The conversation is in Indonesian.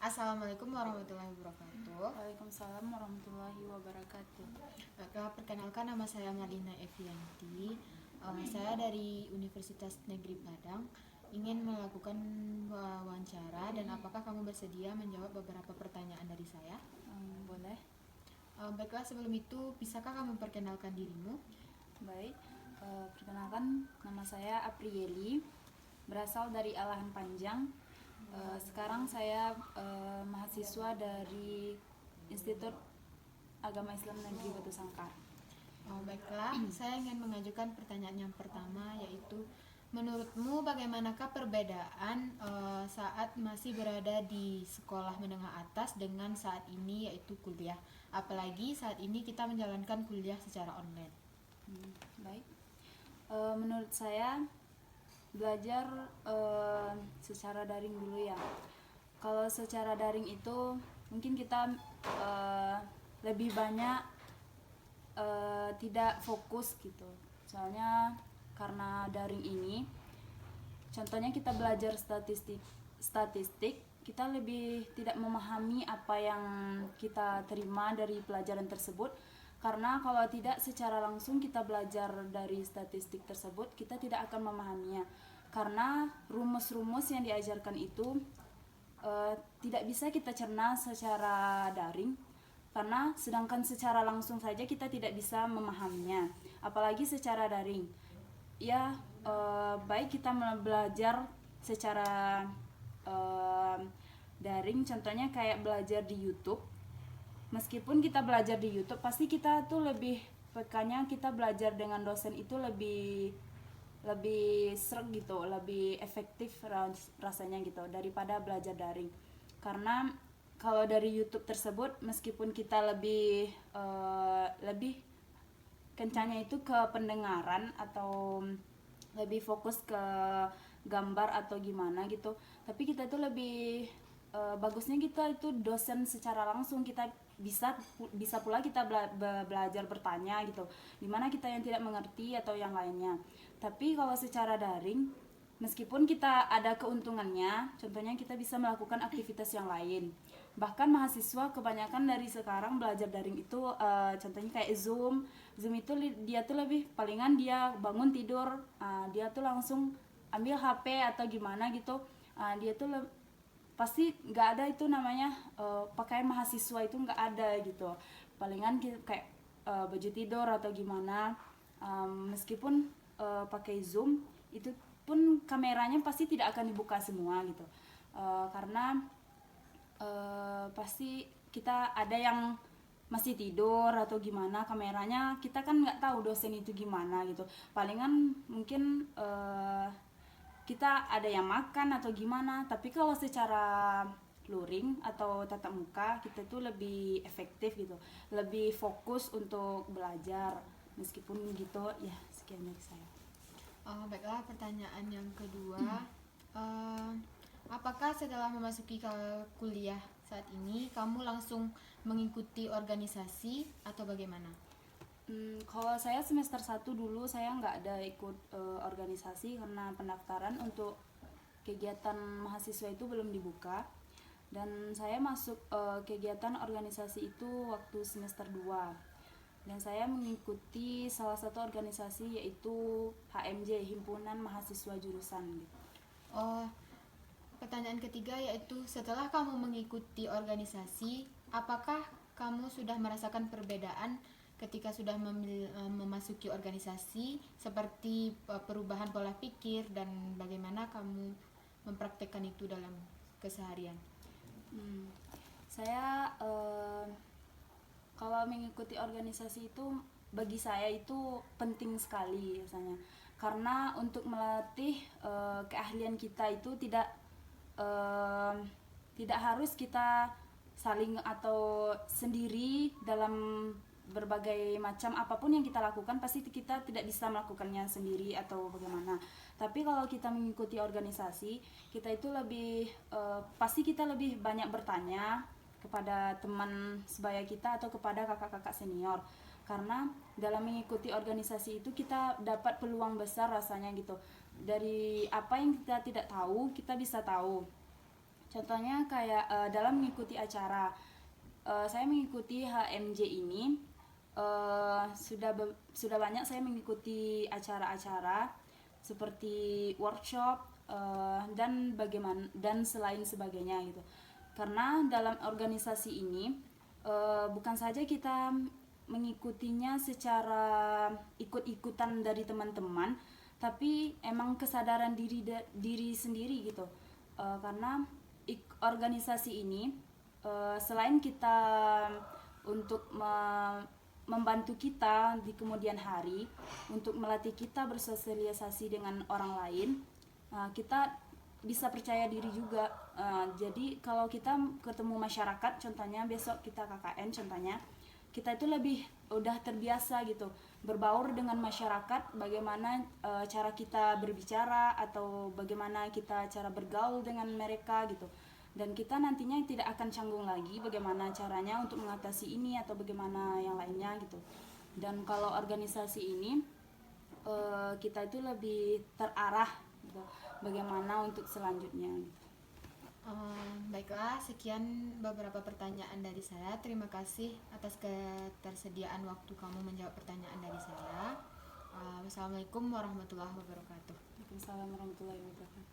Assalamualaikum warahmatullahi wabarakatuh. Waalaikumsalam warahmatullahi wabarakatuh. Perkenalkan, nama saya Malina Evianti. Saya dari Universitas Negeri Padang ingin melakukan wawancara, dan apakah kamu bersedia menjawab beberapa pertanyaan dari saya? Boleh. Baiklah, sebelum itu bisakah kamu perkenalkan dirimu? Baik. Perkenalkan, nama saya Aprieli, berasal dari Alahan Panjang. Sekarang saya mahasiswa dari Institut Agama Islam Negeri Batu Sangkar. Baiklah, saya ingin mengajukan pertanyaan yang pertama, yaitu menurutmu bagaimanakah perbedaan saat masih berada di sekolah menengah atas dengan saat ini, yaitu kuliah? Apalagi saat ini kita menjalankan kuliah secara online. Baik. Menurut saya belajar secara daring dulu ya. Kalau secara daring itu mungkin kita lebih banyak tidak fokus gitu. Soalnya karena daring ini, contohnya kita belajar statistik, kita lebih tidak memahami apa yang kita terima dari pelajaran tersebut. Karena kalau tidak secara langsung kita belajar dari statistik tersebut, kita tidak akan memahaminya. Karena rumus-rumus yang diajarkan itu tidak bisa kita cerna secara daring, karena sedangkan secara langsung saja kita tidak bisa memahaminya, apalagi secara daring. Ya, baik kita belajar secara daring, contohnya kayak belajar di YouTube. Meskipun kita belajar di YouTube, pasti kita tuh lebih pekanya kita belajar dengan dosen itu lebih seret gitu, lebih efektif rasanya gitu daripada belajar daring. Karena kalau dari YouTube tersebut, meskipun kita lebih kencangnya itu ke pendengaran atau lebih fokus ke gambar atau gimana gitu, tapi kita tuh lebih bagusnya kita itu dosen secara langsung. Kita bisa pula kita belajar bertanya gitu, dimana kita yang tidak mengerti atau yang lainnya. Tapi kalau secara daring, meskipun kita ada keuntungannya, contohnya kita bisa melakukan aktivitas yang lain. Bahkan mahasiswa kebanyakan dari sekarang belajar daring itu contohnya kayak Zoom itu dia tuh lebih palingan dia bangun tidur, dia tuh langsung ambil HP atau gimana gitu. Dia tuh pasti nggak ada itu namanya pakaian mahasiswa itu nggak ada gitu. Palingan kayak baju tidur atau gimana. Meskipun pakai Zoom, itu pun kameranya pasti tidak akan dibuka semua gitu. Karena pasti kita ada yang masih tidur atau gimana, kameranya kita kan nggak tahu dosen itu gimana gitu. Palingan mungkin kita ada yang makan atau gimana. Tapi kalau secara luring atau tatap muka, kita tuh lebih efektif gitu, lebih fokus untuk belajar. Meskipun gitu ya, sekian dari saya. Baiklah, pertanyaan yang kedua, apakah setelah memasuki kuliah saat ini kamu langsung mengikuti organisasi atau bagaimana? Kalau saya semester 1 dulu saya nggak ada ikut organisasi karena pendaftaran untuk kegiatan mahasiswa itu belum dibuka. Dan saya masuk kegiatan organisasi itu waktu semester 2. Dan saya mengikuti salah satu organisasi, yaitu HMJ, Himpunan Mahasiswa Jurusan gitu. Oh, pertanyaan ketiga, yaitu setelah kamu mengikuti organisasi, apakah kamu sudah merasakan perbedaan ketika sudah memasuki organisasi, seperti perubahan pola pikir dan bagaimana kamu mempraktekkan itu dalam keseharian? Saya kalau mengikuti organisasi itu bagi saya itu penting sekali rasanya, karena untuk melatih keahlian kita itu tidak harus kita saling atau sendiri dalam berbagai macam apapun yang kita lakukan. Pasti kita tidak bisa melakukannya sendiri atau bagaimana. Tapi kalau kita mengikuti organisasi, kita itu lebih pasti kita lebih banyak bertanya kepada teman sebaya kita atau kepada kakak-kakak senior. Karena dalam mengikuti organisasi itu kita dapat peluang besar rasanya gitu. Dari apa yang kita tidak tahu, kita bisa tahu. Contohnya kayak dalam mengikuti acara, saya mengikuti HMJ ini, sudah banyak saya mengikuti acara-acara seperti workshop dan selain sebagainya gitu. Karena dalam organisasi ini bukan saja kita mengikutinya secara ikut-ikutan dari teman-teman, tapi emang kesadaran diri sendiri gitu. Karena organisasi ini selain kita untuk membantu kita di kemudian hari, untuk melatih kita bersosialisasi dengan orang lain, kita bisa percaya diri juga. Jadi kalau kita ketemu masyarakat, contohnya besok kita KKN, contohnya kita itu lebih udah terbiasa gitu berbaur dengan masyarakat, bagaimana cara kita berbicara atau bagaimana kita cara bergaul dengan mereka gitu. Dan kita nantinya tidak akan canggung lagi bagaimana caranya untuk mengatasi ini atau bagaimana yang lainnya gitu. Dan kalau organisasi ini kita itu lebih terarah gitu, bagaimana untuk selanjutnya gitu. Baiklah, sekian beberapa pertanyaan dari saya. Terima kasih atas ketersediaan waktu kamu menjawab pertanyaan dari saya. Wassalamualaikum warahmatullahi wabarakatuh. Waalaikumsalam warahmatullahi wabarakatuh.